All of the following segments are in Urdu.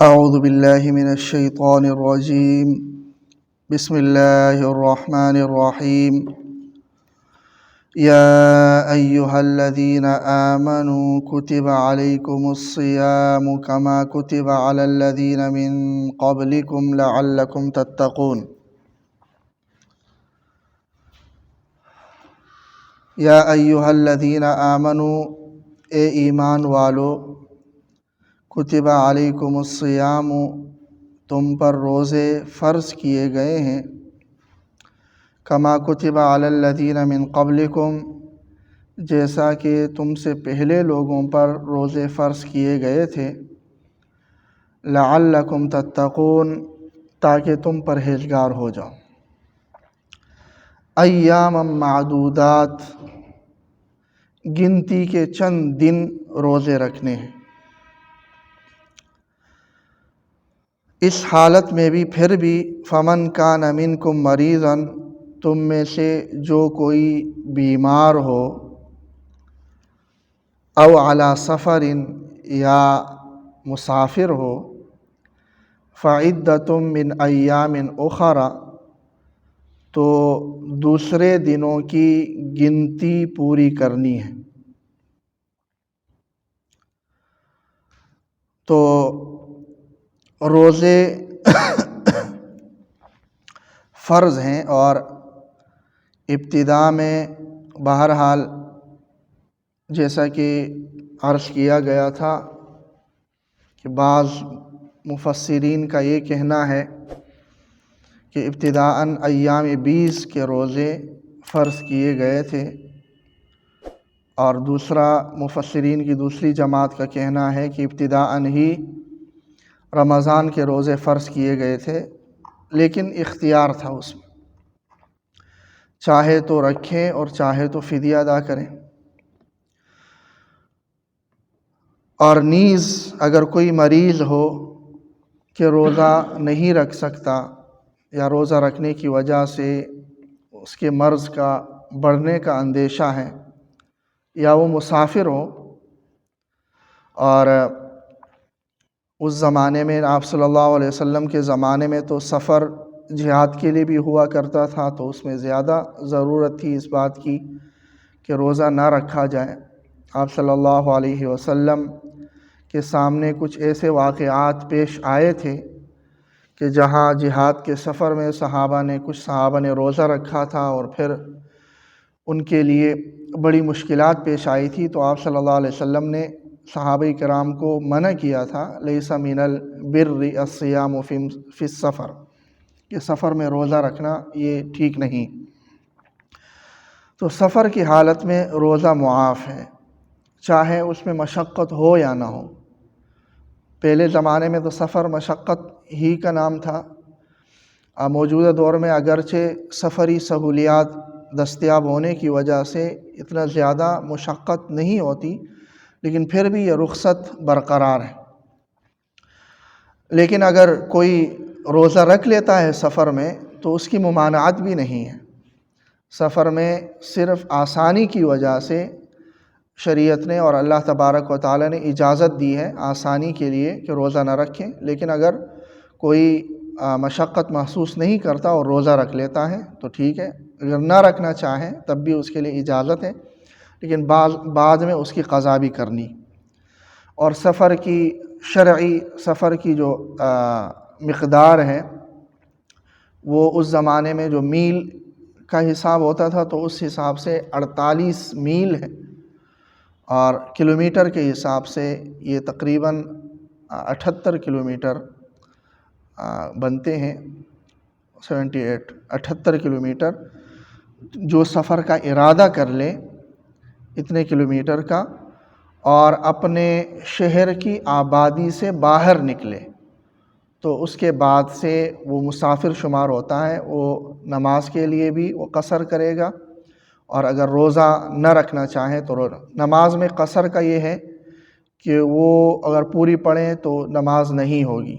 أعوذ بالله من الشيطان الرجيم. بسم الله الرحمن الرحيم. يا أيها الذين آمنوا كتب عليكم الصيام كما كتب على الذين من قبلكم لعلكم تتقون. یا ایہا الذین آمنوا، اے ایمان والو، کتب علیکم الصیام، تم پر روزے فرض کیے گئے ہیں، کما کتب علی الذین من قبلکم، جیسا کہ تم سے پہلے لوگوں پر روزے فرض کیے گئے تھے، لعلکم تتقون، تاکہ تم پرہیزگار ہو جاؤ۔ ایاما معدودات، گنتی کے چند دن روزے رکھنے ہیں۔ اس حالت میں بھی پھر بھی فمن کان منکم مریضا، تم میں سے جو کوئی بیمار ہو، او علی سفر، یا مسافر ہو، فعدۃ من ایام اخری، تو دوسرے دنوں کی گنتی پوری کرنی ہے۔ تو روزے فرض ہیں، اور ابتدا میں بہرحال جیسا کہ عرض کیا گیا تھا کہ بعض مفسرین کا یہ کہنا ہے کہ ابتداءً ایام 20 کے روزے فرض کیے گئے تھے، اور دوسرا مفسرین کی دوسری جماعت کا کہنا ہے کہ ابتداءً ہی رمضان کے روزے فرض کیے گئے تھے، لیکن اختیار تھا اس میں، چاہے تو رکھیں اور چاہے تو فدیہ ادا کریں۔ اور نیز اگر کوئی مریض ہو کہ روزہ نہیں رکھ سکتا، یا روزہ رکھنے کی وجہ سے اس کے مرض کا بڑھنے کا اندیشہ ہے، یا وہ مسافر ہو، اور اس زمانے میں آپ صلی اللہ علیہ وسلم کے زمانے میں تو سفر جہاد کے لیے بھی ہوا کرتا تھا، تو اس میں زیادہ ضرورت تھی اس بات کی کہ روزہ نہ رکھا جائے۔ آپ صلی اللہ علیہ وسلم کے سامنے کچھ ایسے واقعات پیش آئے تھے کہ جہاں جہاد کے سفر میں کچھ صحابہ نے روزہ رکھا تھا، اور پھر ان کے لیے بڑی مشکلات پیش آئی تھی، تو آپ صلی اللہ علیہ وسلم نے صحابہ کرام کو منع کیا تھا، لیس من البر الصیام فی السفر، کہ سفر میں روزہ رکھنا یہ ٹھیک نہیں۔ تو سفر کی حالت میں روزہ معاف ہے، چاہے اس میں مشقت ہو یا نہ ہو۔ پہلے زمانے میں تو سفر مشقت ہی کا نام تھا، موجودہ دور میں اگرچہ سفری سہولیات دستیاب ہونے کی وجہ سے اتنا زیادہ مشقت نہیں ہوتی، لیکن پھر بھی یہ رخصت برقرار ہے۔ لیکن اگر کوئی روزہ رکھ لیتا ہے سفر میں تو اس کی ممانعت بھی نہیں ہے۔ سفر میں صرف آسانی کی وجہ سے شریعت نے اور اللہ تبارک و تعالی نے اجازت دی ہے آسانی کے لیے کہ روزہ نہ رکھیں، لیکن اگر کوئی مشقت محسوس نہیں کرتا اور روزہ رکھ لیتا ہے تو ٹھیک ہے، اگر نہ رکھنا چاہیں تب بھی اس کے لیے اجازت ہے، لیکن بعد میں اس کی قضا بھی کرنی۔ اور سفر کی شرعی سفر کی جو مقدار ہے، وہ اس زمانے میں جو میل کا حساب ہوتا تھا تو اس حساب سے 48 میل ہے، اور کلومیٹر کے حساب سے یہ تقریباً 78 کلومیٹر بنتے ہیں، 78 کلومیٹر۔ جو سفر کا ارادہ کر لے اتنے کلومیٹر کا، اور اپنے شہر کی آبادی سے باہر نکلے، تو اس کے بعد سے وہ مسافر شمار ہوتا ہے، وہ نماز کے لیے بھی وہ قصر کرے گا، اور اگر روزہ نہ رکھنا چاہیں تو نماز میں قصر کا یہ ہے کہ وہ اگر پوری پڑھیں تو نماز نہیں ہوگی،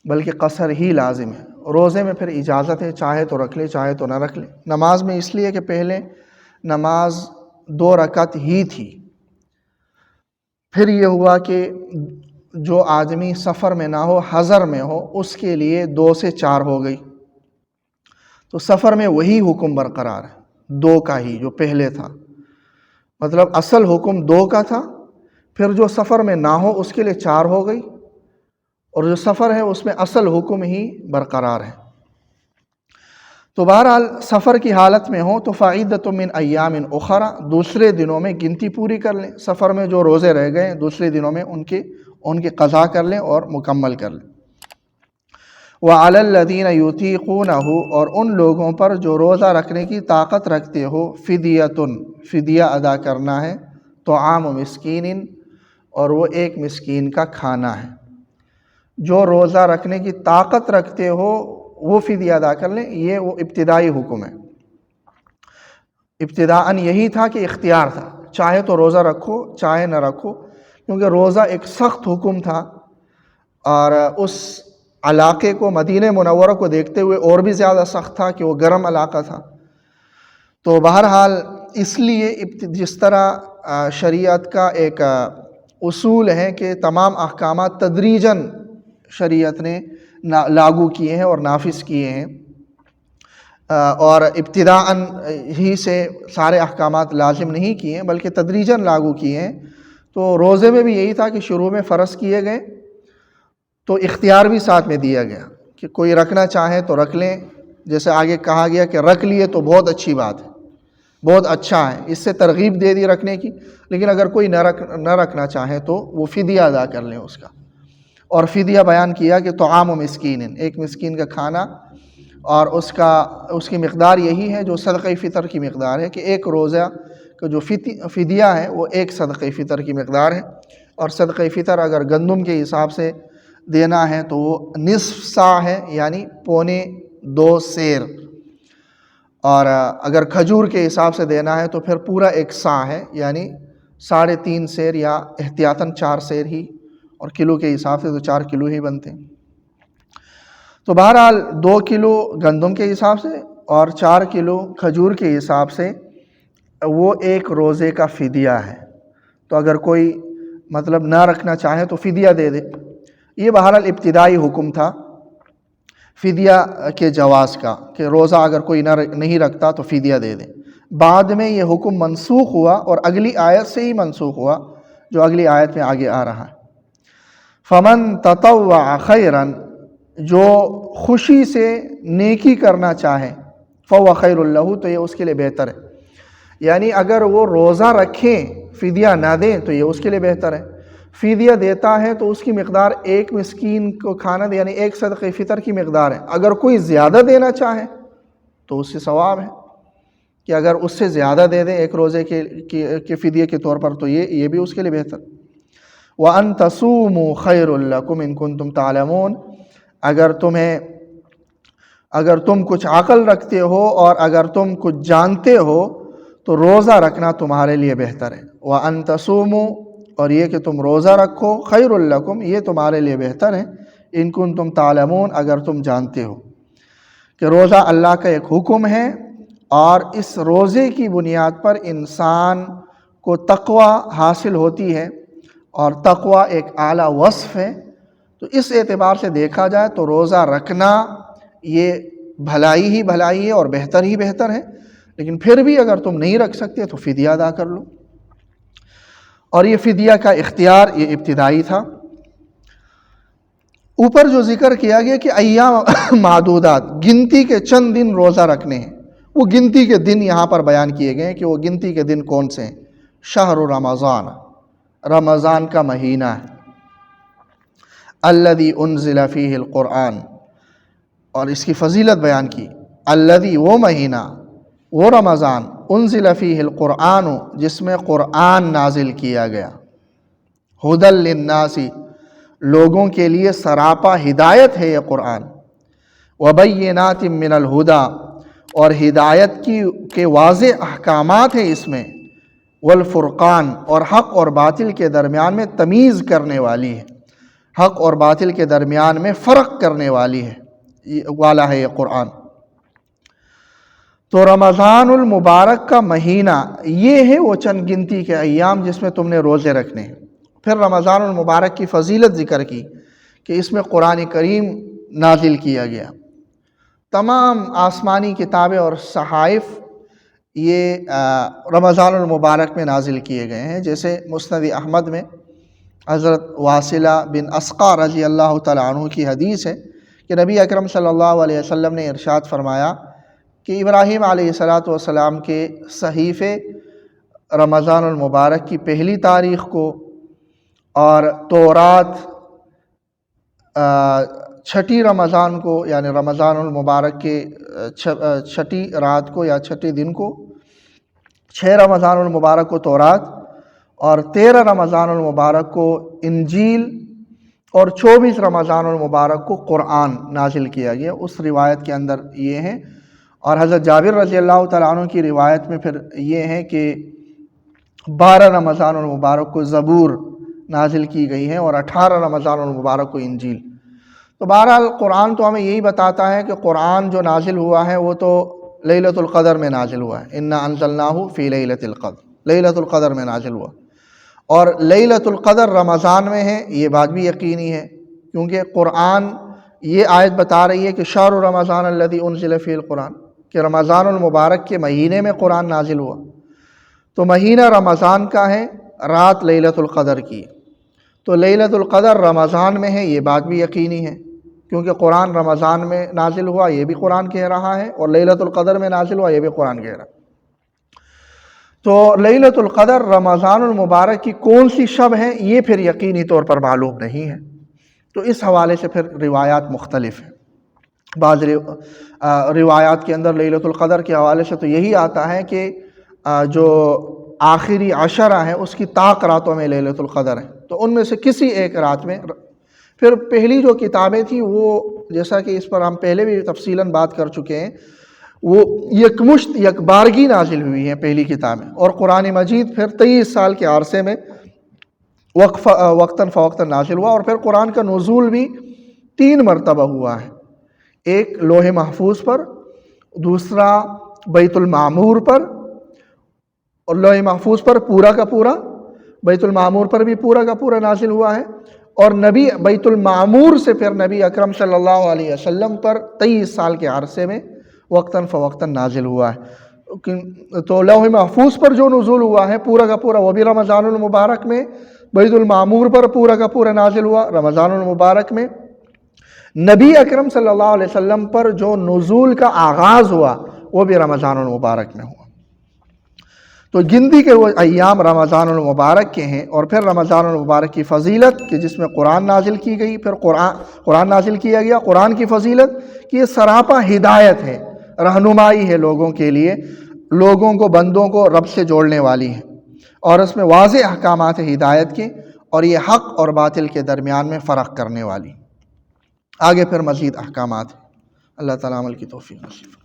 بلکہ قصر ہی لازم ہے۔ روزے میں پھر اجازت ہے، چاہے تو رکھ لے چاہے تو نہ رکھ لے۔ نماز میں اس لیے کہ پہلے نماز 2 رکعت ہی تھی، پھر یہ ہوا کہ جو آدمی سفر میں نہ ہو حضر میں ہو اس کے لیے 2 سے 4 ہو گئی، تو سفر میں وہی حکم برقرار ہے 2 کا ہی جو پہلے تھا، مطلب اصل حکم 2 کا تھا، پھر جو سفر میں نہ ہو اس کے لیے 4 ہو گئی، اور جو سفر ہے اس میں اصل حکم ہی برقرار ہے۔ تو بہرحال سفر کی حالت میں ہو تو فعیدۃ من ایام اخرى، دوسرے دنوں میں گنتی پوری کر لیں، سفر میں جو روزے رہ گئے دوسرے دنوں میں ان کی قضا کر لیں اور مکمل کر لیں۔ وعلی الذین یطیقونہ، اور ان لوگوں پر جو روزہ رکھنے کی طاقت رکھتے ہو، فدیہ ادا کرنا ہے، طعام مسکین، اور وہ ایک مسکین کا کھانا ہے۔ جو روزہ رکھنے کی طاقت رکھتے ہو وہ فدیہ ادا کر لیں، یہ وہ ابتدائی حکم ہے۔ ابتداءً یہی تھا کہ اختیار تھا، چاہے تو روزہ رکھو چاہے نہ رکھو، کیونکہ روزہ ایک سخت حکم تھا، اور اس علاقے کو مدینہ منورہ کو دیکھتے ہوئے اور بھی زیادہ سخت تھا کہ وہ گرم علاقہ تھا۔ تو بہرحال اس لیے جس طرح شریعت کا ایک اصول ہے کہ تمام احکامات تدریجاً شریعت نے لاگو کیے ہیں اور نافذ کیے ہیں، اور ابتداءً ہی سے سارے احکامات لازم نہیں کیے ہیں بلکہ تدریجاً لاگو کیے ہیں، تو روزے میں بھی یہی تھا کہ شروع میں فرض کیے گئے تو اختیار بھی ساتھ میں دیا گیا کہ کوئی رکھنا چاہے تو رکھ لیں، جیسے آگے کہا گیا کہ رکھ لیے تو بہت اچھی بات ہے، بہت اچھا ہے، اس سے ترغیب دے دی رکھنے کی، لیکن اگر کوئی نہ رکھنا چاہے تو وہ فدیہ ادا کر لیں اس کا۔ اور فدیہ بیان کیا کہ طعام مسکین، ایک مسکین کا کھانا، اور اس کی مقدار یہی ہے جو صدقہ فطر کی مقدار ہے، کہ ایک روزہ کا جو فدیہ ہے وہ ایک صدقہ فطر کی مقدار ہے، اور صدقہ فطر اگر گندم کے حساب سے دینا ہے تو وہ نصف سا ہے، یعنی 2.25 سیر، اور اگر کھجور کے حساب سے دینا ہے تو پھر پورا 1 سا ہے، یعنی 3.5 سیر یا احتیاطاً 4 سیر ہی، اور کلو کے حساب سے تو 4 کلو ہی بنتے ہیں۔ تو بہرحال 2 کلو گندم کے حساب سے اور 4 کلو کھجور کے حساب سے وہ ایک روزے کا فدیہ ہے۔ تو اگر کوئی مطلب نہ رکھنا چاہے تو فدیہ دے دے۔ یہ بہرحال ابتدائی حکم تھا فدیہ کے جواز کا، کہ روزہ اگر کوئی نہیں رکھتا تو فدیہ دے دے۔ بعد میں یہ حکم منسوخ ہوا اور اگلی آیت سے ہی منسوخ ہوا، جو اگلی آیت میں آگے آ رہا ہے۔ فمن تطوع خیرا، جو خوشی سے نیکی کرنا چاہے، فهو خیر له، تو یہ اس کے لیے بہتر ہے۔ یعنی اگر وہ روزہ رکھیں فدیہ نہ دیں تو یہ اس کے لیے بہتر ہے، فدیہ دیتا ہے تو اس کی مقدار ایک مسکین کو کھانا دے، یعنی ایک صدقہ فطر کی مقدار ہے۔ اگر کوئی زیادہ دینا چاہے تو اس سے ثواب ہے کہ اگر اس سے زیادہ دے دیں ایک روزے کے فدیے کے طور پر تو یہ بھی اس کے لیے بہتر۔ وَأَن تَصُومُوا خَيْرٌ لَكُمْ إِن كُنتُمْ تَعْلَمُونَ، اگر تم کچھ عقل رکھتے ہو اور اگر تم کچھ جانتے ہو تو روزہ رکھنا تمہارے لیے بہتر ہے۔ وَأَن تَصُومُوا، اور یہ کہ تم روزہ رکھو، خَيْرٌ لَكُمْ، یہ تمہارے لیے بہتر ہے، إِن كُنتُمْ تَعْلَمُونَ، اگر تم جانتے ہو کہ روزہ اللہ کا ایک حکم ہے، اور اس روزے کی بنیاد پر انسان کو تقوی حاصل ہوتی ہے، اور تقوی ایک اعلیٰ وصف ہے۔ تو اس اعتبار سے دیکھا جائے تو روزہ رکھنا یہ بھلائی ہی بھلائی ہے اور بہتر ہی بہتر ہے، لیکن پھر بھی اگر تم نہیں رکھ سکتے تو فدیہ ادا کر لو۔ اور یہ فدیہ کا اختیار یہ ابتدائی تھا۔ اوپر جو ذکر کیا گیا کہ ایام معدودات، گنتی کے چند دن روزہ رکھنے ہیں، وہ گنتی کے دن یہاں پر بیان کیے گئے ہیں کہ وہ گنتی کے دن کون سے ہیں۔ شہر رمضان، رمضان کا مہینہ ہے، الذی انزل فیہ القرآن، اور اس کی فضیلت بیان کی، الذی، وہ مہینہ، وہ رمضان، انزل فیہ القرآن، جس میں قرآن نازل کیا گیا، ھدی للناس، لوگوں کے لیے سراپا ہدایت ہے یہ قرآن، وبینات من الہدی، اور ہدایت کے واضح احکامات ہیں اس میں، والفرقان، اور حق اور باطل کے درمیان میں تمیز کرنے والی ہے، حق اور باطل کے درمیان میں فرق کرنے والی ہے والا ہے یہ قرآن۔ تو رمضان المبارک کا مہینہ یہ ہے وہ چند گنتی کے ایام جس میں تم نے روزے رکھنے ہیں۔ پھر رمضان المبارک کی فضیلت ذکر کی کہ اس میں قرآن کریم نازل کیا گیا. تمام آسمانی کتابیں اور صحائف یہ رمضان المبارک میں نازل کیے گئے ہیں. جیسے مسند احمد میں حضرت واصلہ بن اسقع رضی اللہ تعالیٰ عنہ کی حدیث ہے کہ نبی اکرم صلی اللہ علیہ وسلم نے ارشاد فرمایا کہ ابراہیم علیہ السلام کے صحیفے رمضان المبارک کی پہلی تاریخ کو اور تورات چھٹی رمضان کو، یعنی رمضان المبارک کے چھٹی رات کو یا چھٹے دن کو، 6 رمضان المبارک کو تورات اور 13 رمضان المبارک کو انجیل اور 24 رمضان المبارک کو قرآن نازل کیا گیا. اس روایت کے اندر یہ ہیں. اور حضرت جابر رضی اللہ تعالیٰ عنہ کی روایت میں پھر یہ ہے کہ 12 رمضان المبارک کو زبور نازل کی گئی ہیں اور 18 رمضان المبارک کو انجیل. تو بہرحال قرآن تو ہمیں یہی بتاتا ہے کہ قرآن جو نازل ہوا ہے وہ تو لیلۃ القدر میں نازل ہوا ہے. انا انزلناہ فی لیلۃ القدر، لیلۃ القدر میں نازل ہوا. اور لیلۃ القدر رمضان میں ہے، یہ بات بھی یقینی ہے، کیونکہ قرآن یہ آیت بتا رہی ہے کہ شہر رمضان الذی انزل فیہ القرآن، کہ رمضان المبارک کے مہینے میں قرآن نازل ہوا. تو مہینہ رمضان کا ہے، رات لیلۃ القدر کی. تو لیلۃ القدر رمضان میں ہے، یہ بات بھی یقینی ہے، کیونکہ قرآن رمضان میں نازل ہوا، یہ بھی قرآن کہہ رہا ہے، اور لیلۃ القدر میں نازل ہوا، یہ بھی قرآن کہہ رہا ہے. تو لیلۃ القدر رمضان المبارک کی کون سی شب ہے یہ پھر یقینی طور پر معلوم نہیں ہے. تو اس حوالے سے پھر روایات مختلف ہیں. بعض روایات کے اندر لیلۃ القدر کے حوالے سے تو یہی آتا ہے کہ جو آخری عشرہ ہے اس کی طاق راتوں میں لیلۃ القدر ہے. تو ان میں سے کسی ایک رات میں. پھر پہلی جو کتابیں تھیں وہ، جیسا کہ اس پر ہم پہلے بھی تفصیلاً بات کر چکے ہیں، وہ یکمشت یکبارگی نازل ہوئی ہیں پہلی کتابیں. اور قرآن مجید پھر 23 سال کے عرصے میں وقتاً فوقتاً نازل ہوا. اور پھر قرآن کا نزول بھی 3 مرتبہ ہوا ہے. ایک لوح محفوظ پر، دوسرا بیت المعمور پر، اور لوح محفوظ پر پورا کا پورا، بیت المعمور پر بھی پورا کا پورا نازل ہوا ہے. اور نبی بیت المعمور سے پھر نبی اکرم صلی اللہ علیہ وسلم پر 23 سال کے عرصے میں وقتاً فوقتاً نازل ہوا ہے. تو لوح محفوظ پر جو نزول ہوا ہے پورا کا پورا وہ بھی رمضان المبارک میں، بیت المعمور پر پورا کا پورا نازل ہوا رمضان المبارک میں. نبی اکرم صلی اللہ علیہ وسلم پر جو نزول کا آغاز ہوا وہ بھی رمضان المبارک میں ہوا. تو گنتی کے وہ ایام رمضان المبارک کے ہیں. اور پھر رمضان المبارک کی فضیلت کہ جس میں قرآن نازل کی گئی، پھر قرآن نازل کیا گیا. قرآن کی فضیلت کہ یہ سراپا ہدایت ہے، رہنمائی ہے لوگوں کے لیے، لوگوں کو، بندوں کو رب سے جوڑنے والی ہے. اور اس میں واضح احکامات ہدایت کے، اور یہ حق اور باطل کے درمیان میں فرق کرنے والی. آگے پھر مزید احکامات. اللہ تعالیٰ عمل کی توفیق نصیب.